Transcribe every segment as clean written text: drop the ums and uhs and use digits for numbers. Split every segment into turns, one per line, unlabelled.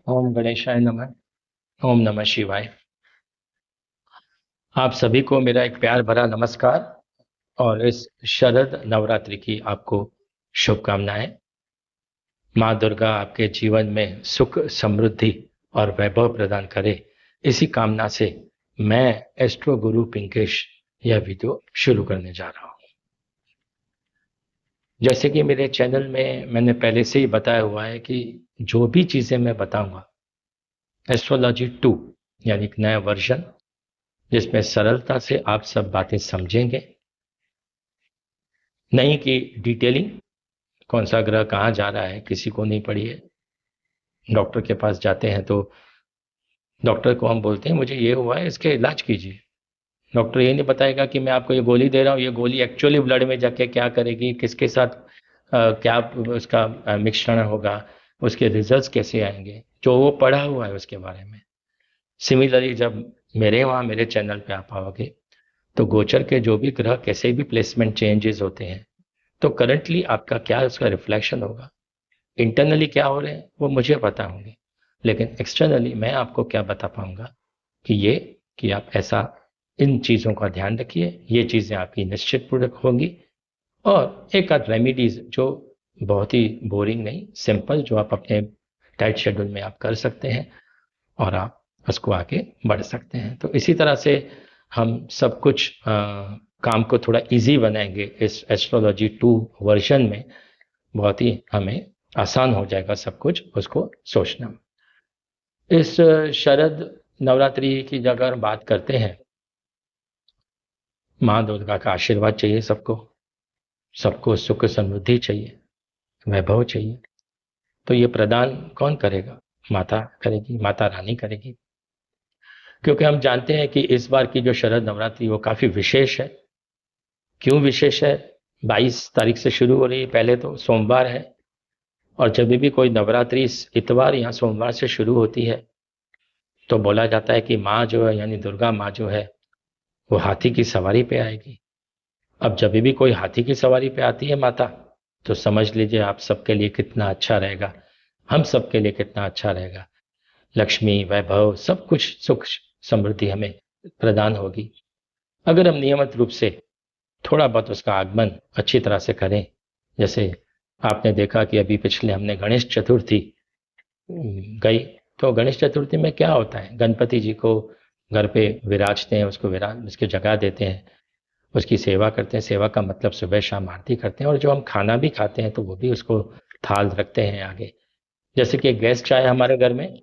ओम गणेशाय नमः। ओम नमः शिवाय। आप सभी को मेरा एक प्यार भरा नमस्कार और इस शरद नवरात्रि की आपको शुभकामनाएं। माँ दुर्गा आपके जीवन में सुख समृद्धि और वैभव प्रदान करे, इसी कामना से मैं एस्ट्रो गुरु पिंकेश यह वीडियो शुरू करने जा रहा हूँ। जैसे कि मेरे चैनल में मैंने पहले से ही बताया हुआ है कि जो भी चीजें मैं बताऊंगा, एस्ट्रोलॉजी 2 यानी एक नया वर्जन, जिसमें सरलता से आप सब बातें समझेंगे। नहीं कि डिटेलिंग, कौन सा ग्रह कहाँ जा रहा है किसी को नहीं पड़ी है। डॉक्टर के पास जाते हैं तो डॉक्टर को हम बोलते हैं मुझे ये हुआ है, इसके इलाज कीजिए। डॉक्टर ये नहीं बताएगा कि मैं आपको ये गोली दे रहा हूँ, ये गोली एक्चुअली ब्लड में जाके क्या करेगी, किसके साथ क्या उसका मिश्रण होगा, उसके रिजल्ट्स कैसे आएंगे, जो वो पढ़ा हुआ है उसके बारे में। सिमिलरली जब मेरे वहाँ मेरे चैनल पे आप आओगे तो गोचर के जो भी ग्रह कैसे भी प्लेसमेंट चेंजेस होते हैं, तो करंटली आपका क्या उसका रिफ्लेक्शन होगा, इंटरनली क्या हो रहे हैं वो मुझे पता होंगे, लेकिन एक्सटर्नली मैं आपको क्या बता पाऊंगा कि ये कि आप ऐसा इन चीज़ों का ध्यान रखिए, ये चीज़ें आपकी निश्चित पूर्वक होंगी। और एक आध रेमिडीज जो बहुत ही बोरिंग नहीं, सिंपल, जो आप अपने टाइट शेड्यूल में आप कर सकते हैं और आप उसको आगे बढ़ सकते हैं। तो इसी तरह से हम सब कुछ काम को थोड़ा इजी बनाएंगे इस एस्ट्रोलॉजी 2 वर्जन में। बहुत ही हमें आसान हो जाएगा सब कुछ उसको सोचना। इस शरद नवरात्रि की अगर बात करते हैं, माँ दुर्गा का आशीर्वाद चाहिए सबको। सबको सुख समृद्धि चाहिए, वैभव चाहिए। तो ये प्रदान कौन करेगा? माता करेगी, माता रानी करेगी। क्योंकि हम जानते हैं कि इस बार की जो शरद नवरात्रि वो काफी विशेष है। क्यों विशेष है? 22 तारीख से शुरू हो रही है, पहले तो सोमवार है। और जब भी कोई नवरात्रि इतवार या सोमवार से शुरू होती है तो बोला जाता है कि माँ जो है यानी दुर्गा माँ जो है वो हाथी की सवारी पे आएगी। अब जब भी कोई हाथी की सवारी पे आती है माता, तो समझ लीजिए आप सबके लिए कितना अच्छा रहेगा, हम सबके लिए कितना अच्छा रहेगा। लक्ष्मी, वैभव, सब कुछ सुख समृद्धि हमें प्रदान होगी अगर हम नियमित रूप से थोड़ा बहुत उसका आगमन अच्छी तरह से करें। जैसे आपने देखा कि अभी पिछले हमने गणेश चतुर्थी गई, तो गणेश चतुर्थी में क्या होता है, गणपति जी को घर पे विराजते हैं, उसको विराज उसकी जगह देते हैं, उसकी सेवा करते हैं। सेवा का मतलब सुबह शाम आरती करते हैं, और जो हम खाना भी खाते हैं तो वो भी उसको थाल रखते हैं आगे। जैसे कि एक गेस्ट आए हमारे घर में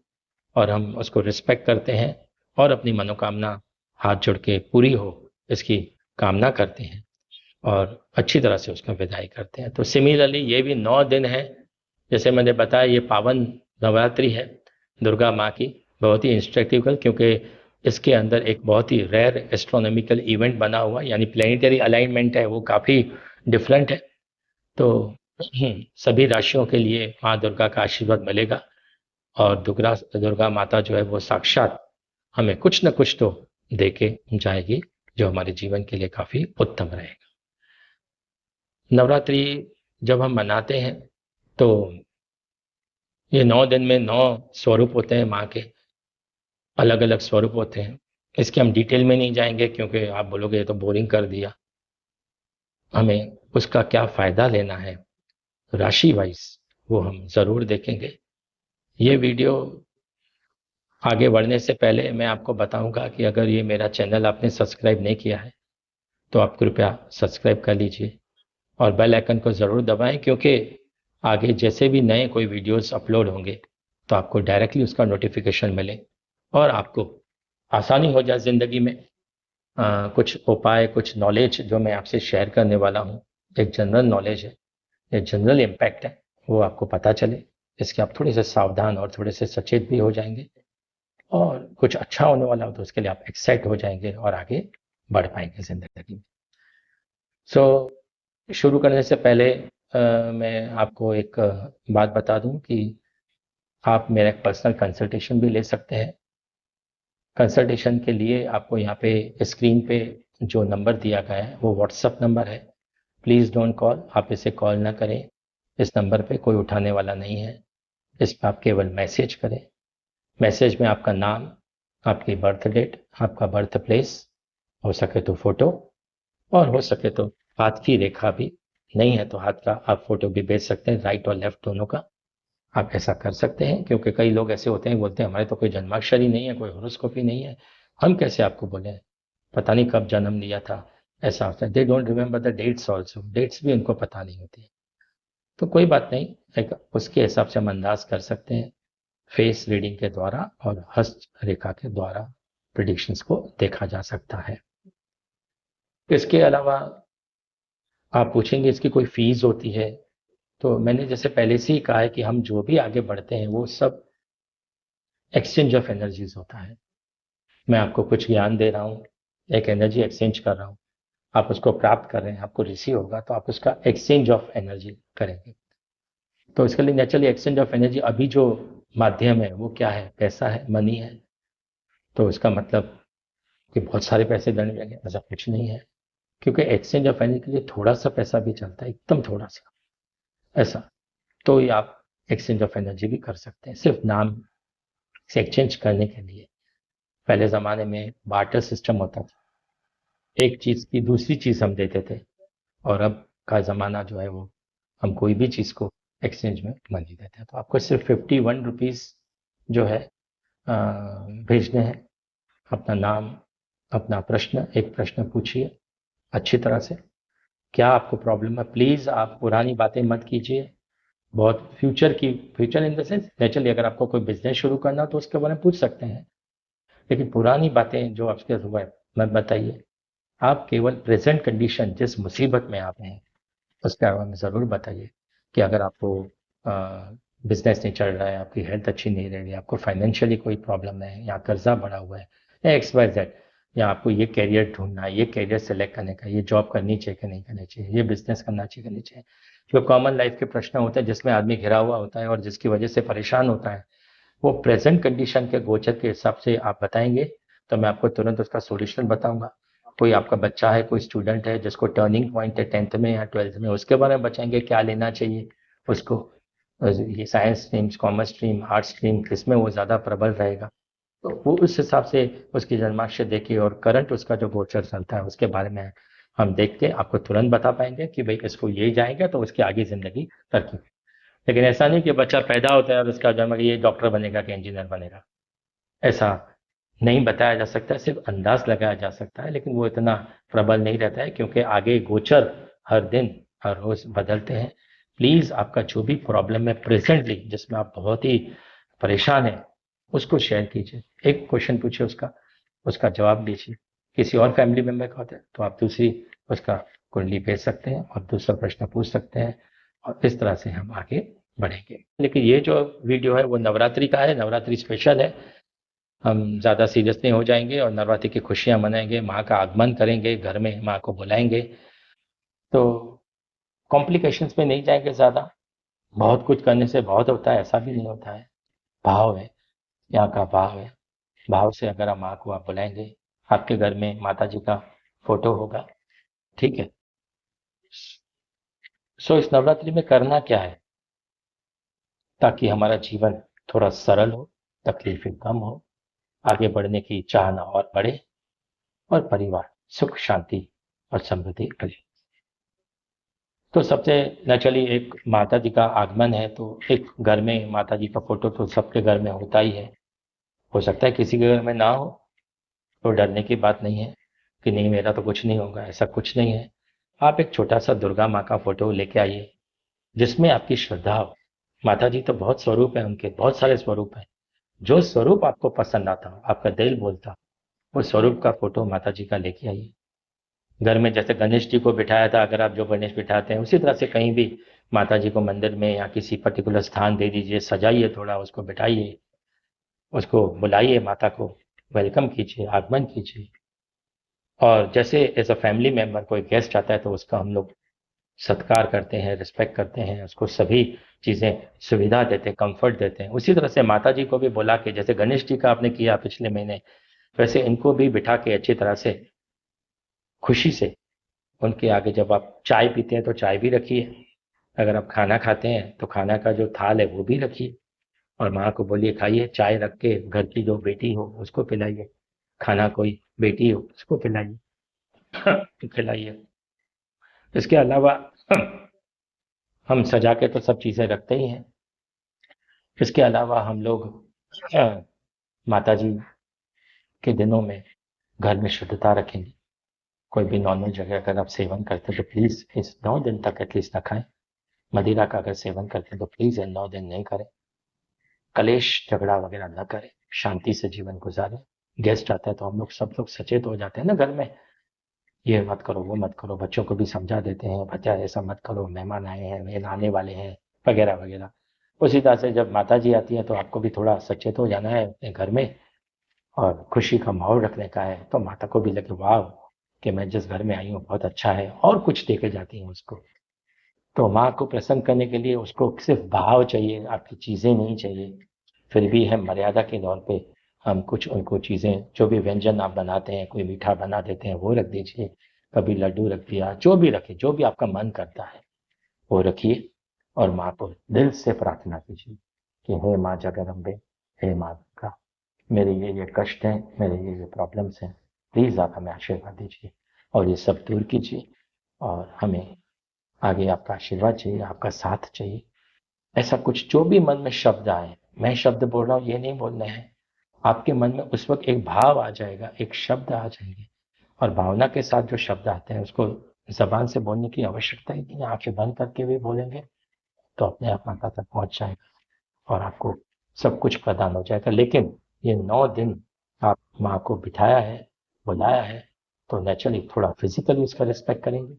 और हम उसको रिस्पेक्ट करते हैं और अपनी मनोकामना हाथ जोड़ के पूरी हो इसकी कामना करते हैं और अच्छी तरह से उसका विदाई करते हैं। तो सिमिलरली ये भी 9 दिन है। जैसे मैंने बताया ये पावन नवरात्रि है दुर्गा माँ की, बहुत ही इंस्ट्रक्टिव, क्योंकि इसके अंदर एक बहुत ही रेयर एस्ट्रोनॉमिकल इवेंट बना हुआ, यानी प्लेनेटरी अलाइनमेंट है, वो काफ़ी डिफरेंट है। तो सभी राशियों के लिए माँ दुर्गा का आशीर्वाद मिलेगा और दुर्गा दुर्गा माता जो है वो साक्षात हमें कुछ न कुछ तो दे के जाएगी, जो हमारे जीवन के लिए काफ़ी उत्तम रहेगा। नवरात्रि जब हम मनाते हैं तो ये 9 दिन में 9 स्वरूप होते हैं माँ के, अलग अलग स्वरूप होते हैं। इसके हम डिटेल में नहीं जाएंगे क्योंकि आप बोलोगे ये तो बोरिंग कर दिया। हमें उसका क्या फायदा लेना है राशि वाइज, वो हम जरूर देखेंगे। ये वीडियो आगे बढ़ने से पहले मैं आपको बताऊंगा कि अगर ये मेरा चैनल आपने सब्सक्राइब नहीं किया है तो आप कृपया सब्सक्राइब कर लीजिए और बेल आइकन को ज़रूर दबाएं, क्योंकि आगे जैसे भी नए कोई वीडियोस अपलोड होंगे तो आपको डायरेक्टली उसका नोटिफिकेशन मिले और आपको आसानी हो जाए ज़िंदगी में। कुछ उपाय, कुछ नॉलेज जो मैं आपसे शेयर करने वाला हूँ, एक जनरल नॉलेज है, एक जनरल इम्पैक्ट है, वो आपको पता चले। इसके आप थोड़े से सावधान और थोड़े से सचेत भी हो जाएंगे और कुछ अच्छा होने वाला हो तो उसके लिए आप एक्साइट हो जाएंगे और आगे बढ़ पाएंगे जिंदगी में। सो शुरू करने से पहले मैं आपको एक बात बता दूं कि आप मेरा एक पर्सनल कंसल्टेशन भी ले सकते हैं। कंसल्टेशन के लिए आपको यहाँ पे स्क्रीन पे जो नंबर दिया गया है वो व्हाट्सअप नंबर है। प्लीज़ डोंट कॉल, आप इसे कॉल ना करें। इस नंबर पे कोई उठाने वाला नहीं है, इस पर आप केवल मैसेज करें। मैसेज में आपका नाम, आपकी बर्थ डेट, आपका बर्थ प्लेस, हो सके तो फोटो, और हो सके तो हाथ की रेखा भी, नहीं है तो हाथ का आप फोटो भी भेज सकते हैं, राइट और लेफ्ट दोनों का। आप ऐसा कर सकते हैं, क्योंकि कई लोग ऐसे होते हैं, बोलते हैं हमारे तो कोई जन्माक्षर ही नहीं है, कोई हॉरोस्कोप ही नहीं है, हम कैसे आपको बोले, पता नहीं कब जन्म लिया था। ऐसा होता है, they don't remember the dates also, dates भी उनको पता नहीं होती। तो कोई बात नहीं, एक उसके हिसाब से हम अंदाज कर सकते हैं फेस रीडिंग के द्वारा, और हस्त रेखा के द्वारा प्रिडिक्शंस को देखा जा सकता है। इसके अलावा आप पूछेंगे इसकी कोई फीस होती है, तो मैंने जैसे पहले से ही कहा है कि हम जो भी आगे बढ़ते हैं वो सब एक्सचेंज ऑफ एनर्जीज होता है। मैं आपको कुछ ज्ञान दे रहा हूँ, एक एनर्जी एक्सचेंज कर रहा हूँ, आप उसको प्राप्त कर रहे हैं, आपको रिसीव होगा, तो आप उसका एक्सचेंज ऑफ एनर्जी करेंगे। तो इसके लिए नेचुरली एक्सचेंज ऑफ एनर्जी, अभी जो माध्यम है वो क्या है, पैसा है, मनी है। तो इसका मतलब कि बहुत सारे पैसे देने लगे, ऐसा कुछ नहीं है, क्योंकि एक्सचेंज ऑफ एनर्जी के लिए थोड़ा सा पैसा भी चलता है, एकदम थोड़ा सा ऐसा। तो ये आप एक्सचेंज ऑफ एनर्जी भी कर सकते हैं, सिर्फ नाम से एक्सचेंज करने के लिए। पहले ज़माने में बार्टर सिस्टम होता था, एक चीज़ की दूसरी चीज़ हम देते थे, और अब का ज़माना जो है वो हम कोई भी चीज़ को एक्सचेंज में मनी देते हैं। तो आपको सिर्फ 51 रुपीज़ जो है भेजने हैं। अपना नाम, अपना प्रश्न, एक प्रश्न पूछिए अच्छी तरह से, क्या आपको प्रॉब्लम है, प्लीज़ आप पुरानी बातें मत कीजिए, बहुत future in the sense naturally, अगर आपको कोई बिजनेस शुरू करना हो तो उसके बारे में पूछ सकते हैं, लेकिन पुरानी बातें जो आपके हुआ है मत बताइए। आप केवल प्रेजेंट कंडीशन, जिस मुसीबत में आप हैं उसके बारे में ज़रूर बताइए, कि अगर आपको बिजनेस नहीं चल रहा है, आपकी हेल्थ अच्छी नहीं रह रही, आपको फाइनेंशियली कोई प्रॉब्लम है, या कर्जा बढ़ा हुआ है, या एक्स वाई जेड, या आपको ये कैरियर ढूंढना है, ये कैरियर सेलेक्ट करने का, ये जॉब करनी चाहिए कि नहीं करनी चाहिए, ये बिजनेस करना चाहिए करनी चाहिए, जो कॉमन लाइफ के प्रश्न होते हैं जिसमें आदमी घिरा हुआ होता है और जिसकी वजह से परेशान होता है, वो प्रेजेंट कंडीशन के गोचर के हिसाब से आप बताएंगे, तो मैं आपको तुरंत उसका सोल्यूशन बताऊंगा। कोई आपका बच्चा है, कोई स्टूडेंट है जिसको टर्निंग पॉइंट है 10th में या 12th में, उसके बारे में बताएंगे क्या लेना चाहिए उसको, ये science stream, commerce stream, arts stream, किसमें वो ज़्यादा प्रबल रहेगा, तो वो उस हिसाब से उसकी जन्माक्षर देखिए, और करंट उसका जो गोचर चलता है उसके बारे में हम देख के आपको तुरंत बता पाएंगे कि भाई इसको ये जाएगा तो उसकी आगे जिंदगी तरक्की। लेकिन ऐसा नहीं कि बच्चा पैदा होता है और उसका जन्म ये डॉक्टर बनेगा कि इंजीनियर बनेगा, ऐसा नहीं बताया जा सकता, सिर्फ अंदाज लगाया जा सकता है, लेकिन वो इतना प्रबल नहीं रहता है, क्योंकि आगे गोचर हर दिन हर रोज बदलते हैं। प्लीज आपका जो भी प्रॉब्लम है प्रेजेंटली, जिसमें आप बहुत ही परेशान हैं, उसको शेयर कीजिए, एक क्वेश्चन पूछिए, उसका उसका जवाब दीजिए। किसी और फैमिली मेंबर का होता है तो आप दूसरी उसका कुंडली भेज सकते हैं और दूसरा प्रश्न पूछ सकते हैं, और इस तरह से हम आगे बढ़ेंगे। लेकिन ये जो वीडियो है वो नवरात्रि का है, नवरात्रि स्पेशल है, हम ज़्यादा सीरियस नहीं हो जाएंगे और नवरात्रि की खुशियां मनाएंगे, माँ का आगमन करेंगे, घर में माँ को बुलाएंगे, तो कॉम्प्लिकेशंस में नहीं जाएंगे ज़्यादा। बहुत कुछ करने से बहुत होता है, ऐसा भी नहीं होता है, भाव है, यहाँ का भाव है, भाव से अगर हम माँ को आप बुलाएंगे, आपके घर में माता जी का फोटो होगा, ठीक है। सो इस नवरात्रि में करना क्या है, ताकि हमारा जीवन थोड़ा सरल हो, तकलीफें कम हो, आगे बढ़ने की चाहना और बढ़े, और परिवार सुख शांति और समृद्धि करे। तो सबसे नेचुरली एक माता जी का आगमन है, तो एक घर में माता जी का फोटो तो सबके घर में होता ही है। हो सकता है किसी के घर में ना हो, तो डरने की बात नहीं है कि नहीं मेरा तो कुछ नहीं होगा, ऐसा कुछ नहीं है। आप एक छोटा सा दुर्गा माँ का फोटो लेके आइए, जिसमें आपकी श्रद्धा हो। माता जी तो बहुत स्वरूप है, उनके बहुत सारे स्वरूप हैं, जो स्वरूप आपको पसंद आता हो, आपका दिल बोलता हो, वो स्वरूप का फोटो माता जी का लेके आइए। घर में जैसे गणेश जी को बिठाया था, अगर आप जो गणेश बिठाते हैं उसी तरह से कहीं भी माता जी को मंदिर में या किसी पर्टिकुलर स्थान दे दीजिए, सजाइए, थोड़ा उसको बिठाइए, उसको बुलाइए, माता को वेलकम कीजिए, आगमन कीजिए। और जैसे एज अ फैमिली मेंबर कोई गेस्ट आता है तो उसका हम लोग सत्कार करते हैं, रिस्पेक्ट करते हैं, उसको सभी चीज़ें सुविधा देते हैं, कंफर्ट देते हैं। उसी तरह से माता जी को भी बुला के, जैसे गणेश जी का आपने किया पिछले महीने, वैसे इनको भी बिठा के अच्छी तरह से खुशी से उनके आगे, जब आप चाय पीते हैं तो चाय भी रखिए, अगर आप खाना खाते हैं तो खाना का जो थाल है वो भी रखिए, और माँ को बोलिए खाइए, चाय रख के घर की जो बेटी हो उसको पिलाइए, खाना कोई बेटी हो उसको पिलाइए खिलाइए। इसके अलावा हम सजा के तो सब चीजें रखते ही हैं। इसके अलावा हम लोग माता जी के दिनों में घर में शुद्धता रखेंगे। कोई भी नॉनवेज जगह अगर आप सेवन करते हैं तो प्लीज इस 9 दिन तक एटलीस्ट ना खाएं। मदिरा का अगर सेवन करते हैं तो प्लीज इन 9 दिन नहीं करें। कलेश झगड़ा वगैरह न करें, शांति से जीवन गुजारें। गेस्ट आता है तो हम लोग सब लोग सचेत हो जाते हैं ना घर में, ये मत करो वो मत करो, बच्चों को भी समझा देते हैं, बच्चा ऐसा मत करो, मेहमान आए हैं, मेहमान आने वाले हैं, वगैरह वगैरह। उसी तरह से जब माता जी आती है तो आपको भी थोड़ा सचेत हो जाना है अपने घर में, और खुशी का माहौल रखने का है। तो माता को भी लगे वाह कि मैं जिस घर में आई हूँ बहुत अच्छा है, और कुछ दे के जाती हूँ उसको। तो माँ को प्रसन्न करने के लिए उसको सिर्फ भाव चाहिए, आपकी चीजें नहीं चाहिए। फिर भी हम मर्यादा के तौर पे हम कुछ उनको चीजें, जो भी व्यंजन आप बनाते हैं, कोई मीठा बना देते हैं वो रख दीजिए, कभी लड्डू रख दिया, जो भी रखे, जो भी आपका मन करता है वो रखिए। और माँ को दिल से प्रार्थना कीजिए कि हे माँ जगदम्बे, हे माँ दुर्गा, मेरे ये कष्ट हैं, मेरे ये प्रॉब्लम्स हैं, प्लीज आप हमें आशीर्वाद दीजिए और ये सब दूर कीजिए, और हमें आगे आपका आशीर्वाद चाहिए, आपका साथ चाहिए। ऐसा कुछ जो भी मन में शब्द आए, मैं शब्द बोल रहा हूँ ये नहीं बोलने हैं, आपके मन में उस वक्त एक भाव आ जाएगा, एक शब्द आ जाएंगे, और भावना के साथ जो शब्द आते हैं उसको जबान से बोलने की आवश्यकता ही नहीं है, आंखें बंद करके भी बोलेंगे तो अपने आप माता तक पहुंच जाएगा और आपको सब कुछ प्रदान हो जाएगा। लेकिन ये 9 दिन आप माँ को बिठाया है, बुलाया है, तो नेचुरली थोड़ा फिजिकली उसका रिस्पेक्ट करेंगे,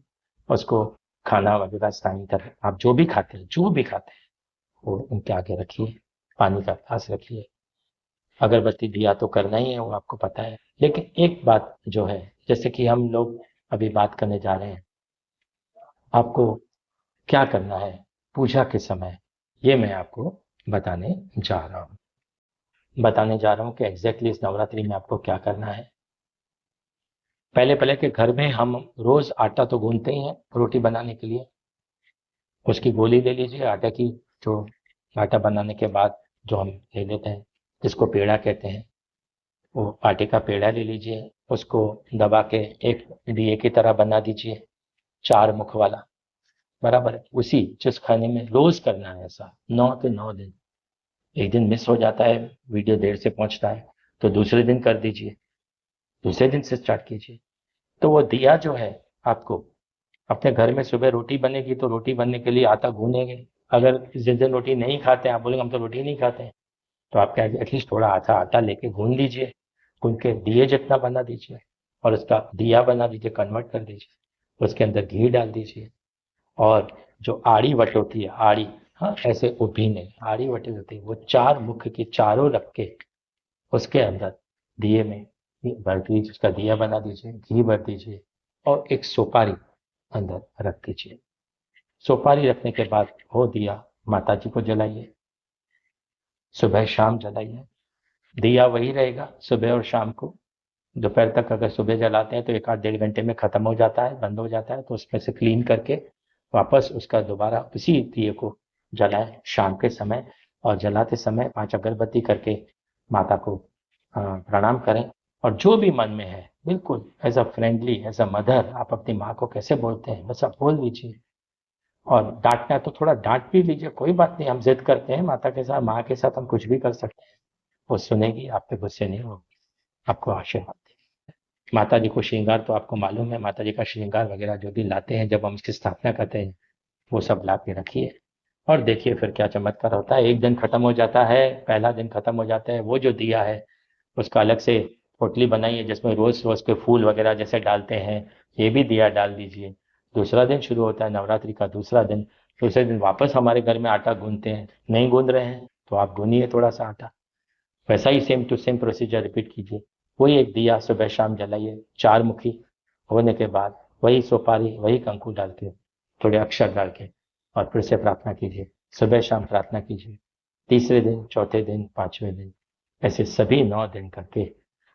उसको खाना वगैरह सैनिटाइजर, आप जो भी खाते हैं, जो भी खाते हैं वो उनके आगे रखिए, पानी का ग्लास रखिए, अगरबत्ती दिया तो करना ही है वो आपको पता है। लेकिन एक बात जो है, जैसे कि हम लोग अभी बात करने जा रहे हैं, आपको क्या करना है पूजा के समय, ये मैं आपको बताने जा रहा हूँ। बताने जा रहा हूँ कि एग्जैक्टली इस नवरात्रि में आपको क्या करना है। पहले पहले के घर में हम रोज आटा तो गूंथते ही हैं रोटी बनाने के लिए, उसकी गोली ले लीजिए आटे की, जो आटा बनाने के बाद जो हम ले लेते हैं, जिसको पेड़ा कहते हैं, वो आटे का पेड़ा ले लीजिए, उसको दबा के एक दिए की तरह बना दीजिए, 4 मुख वाला, बराबर है। उसी जिस खाने में रोज करना है ऐसा 9 के 9 दिन। एक दिन मिस हो जाता है, वीडियो देर से पहुंचता है, तो दूसरे दिन कर दीजिए, दूसरे दिन से स्टार्ट कीजिए। तो वो दिया जो है, आपको अपने घर में सुबह रोटी बनेगी तो रोटी बनने के लिए आटा गूंदेंगे। अगर जिस दिन रोटी नहीं खाते हैं, आप बोलेंगे हम तो रोटी नहीं खाते हैं, तो आप क्या एटलीस्ट थोड़ा आटा आटा लेके गूंद लीजिए, गूंद के दिए जितना बना दीजिए, और उसका दिया बना दीजिए, कन्वर्ट कर दीजिए, उसके अंदर घी डाल दीजिए, और जो आड़ी वट होती है, आड़ी, हाँ ऐसे उभी नहीं, आड़ी वट होती है, वो 4 मुख के चारों रख के उसके अंदर दिए में भर दीजिए, उसका दिया बना दीजिए, घी भर दीजिए, और एक सुपारी अंदर रख दीजिए। सुपारी रखने के बाद वो दिया माता जी को जलाइए, सुबह शाम जलाइए। दिया वही रहेगा सुबह और शाम को, दोपहर तक अगर सुबह जलाते हैं तो 1 आध 1.5 घंटे में खत्म हो जाता है, बंद हो जाता है, तो उसमें से क्लीन करके वापस उसका दोबारा उसी दिए को जलाएं शाम के समय। और जलाते समय 5 अगरबत्ती करके माता को प्रणाम करें, और जो भी मन में है बिल्कुल as a friendly, as a mother, आप अपनी माँ को कैसे बोलते हैं बस आप बोल दीजिए। और डांटना है तो थोड़ा डांट भी लीजिए, कोई बात नहीं, हम जिद करते हैं माता के साथ, माँ के साथ हम कुछ भी कर सकते हैं, वो सुनेगी, आप पे गुस्से नहीं होगी, आपको आशीर्वाद देगी। माता जी को श्रृंगार तो आपको मालूम है, माता जी का श्रृंगार वगैरह जो भी लाते हैं जब हम इसकी स्थापना करते हैं, वो सब ला के रखिए, और देखिए फिर क्या चमत्कार होता है। एक दिन खत्म हो जाता है, पहला दिन खत्म हो जाता है, वो जो दिया है उसका अलग से पोटली बनाइए जिसमें रोज रोज के फूल वगैरह जैसे डालते हैं, ये भी दिया डाल दीजिए। दूसरा दिन शुरू होता है नवरात्रि का दूसरा दिन, दूसरे दिन वापस हमारे घर में आटा गूंथते हैं, नहीं गूंद रहे हैं तो आप गूंनिए थोड़ा सा आटा, वैसा ही same to same procedure repeat कीजिए। वही एक दिया सुबह शाम जलाइए, 4 मुखी होने के बाद वही सुपारी, वही कंकु डाल के, थोड़े अक्षर डाल के, और फिर से प्रार्थना कीजिए, सुबह शाम प्रार्थना कीजिए, तीसरे दिन, चौथे दिन, 5वें दिन, ऐसे सभी 9 दिन करके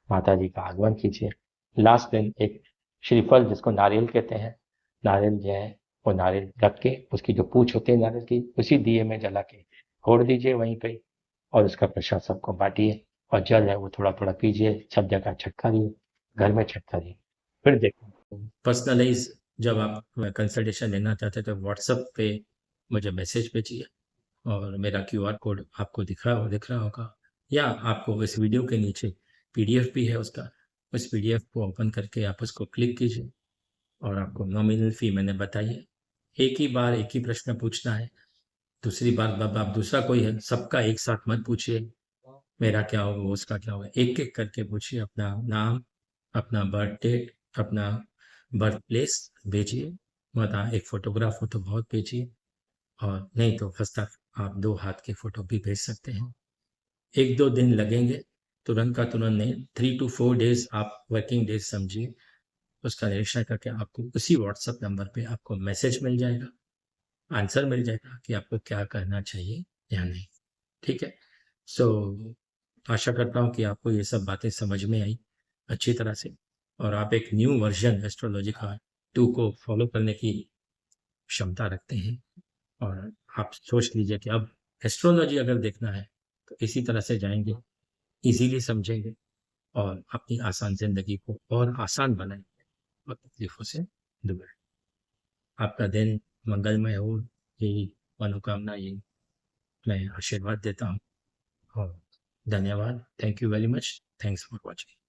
माता जी का आगमन कीजिए। लास्ट दिन एक श्रीफल जिसको नारियल कहते हैं, नारियल जो है वो नारियल रख के उसकी जो पूछ होती है नारियल की, उसी दिए में जला के फोड़ दीजिए वहीं पे, और उसका प्रसाद सबको बांटिए, और जल है वो थोड़ा थोड़ा पीजिए, सब जगह छटकारिए, घर में छटकारिए, फिर देखो। पर्सनलाइज जब आप कंसल्टेशन लेना चाहते हैं तो व्हाट्सएप पे मुझे मैसेज भेजिए, और मेरा क्यूआर कोड आपको दिख रहा होगा, या आपको इस वीडियो के नीचे पीडीएफ भी है उसका, उस पीडीएफ को ओपन करके आप उसको क्लिक कीजिए, और आपको नॉमिनल फी मैंने बताई है। एक ही बार एक ही प्रश्न पूछना है, दूसरी बार जब आप दूसरा कोई है सबका एक साथ मत पूछिए, मेरा क्या होगा उसका क्या होगा, एक एक करके पूछिए। अपना नाम, अपना बर्थ डेट, अपना बर्थ प्लेस भेजिए, मतलब एक फोटोग्राफ हो तो बहुत भेजिए, और नहीं तो हस्ता आप 2 हाथ के फोटो भी भेज सकते हैं। 1-2 दिन लगेंगे, तुरंत का तुरंत नहीं, 3 to 4 डेज आप वर्किंग डेज समझिए, उसका निरीक्षण करके आपको उसी व्हाट्सएप नंबर पे आपको मैसेज मिल जाएगा, आंसर मिल जाएगा कि आपको क्या करना चाहिए या नहीं। ठीक है? सो आशा करता हूँ कि आपको ये सब बातें समझ में आई अच्छी तरह से, और आप एक न्यू वर्जन एस्ट्रोलॉजी का 2 को फॉलो करने की क्षमता रखते हैं, और आप सोच लीजिए कि अब एस्ट्रोलॉजी अगर देखना है तो इसी तरह से जाएंगे, इजीली समझेंगे, और अपनी आसान जिंदगी को और आसान बनाएंगे, और तकलीफों से दूर। आपका दिन मंगलमय हो, यही मनोकामना, यही मैं आशीर्वाद देता हूँ, और धन्यवाद। Thank you very much. Thanks for watching.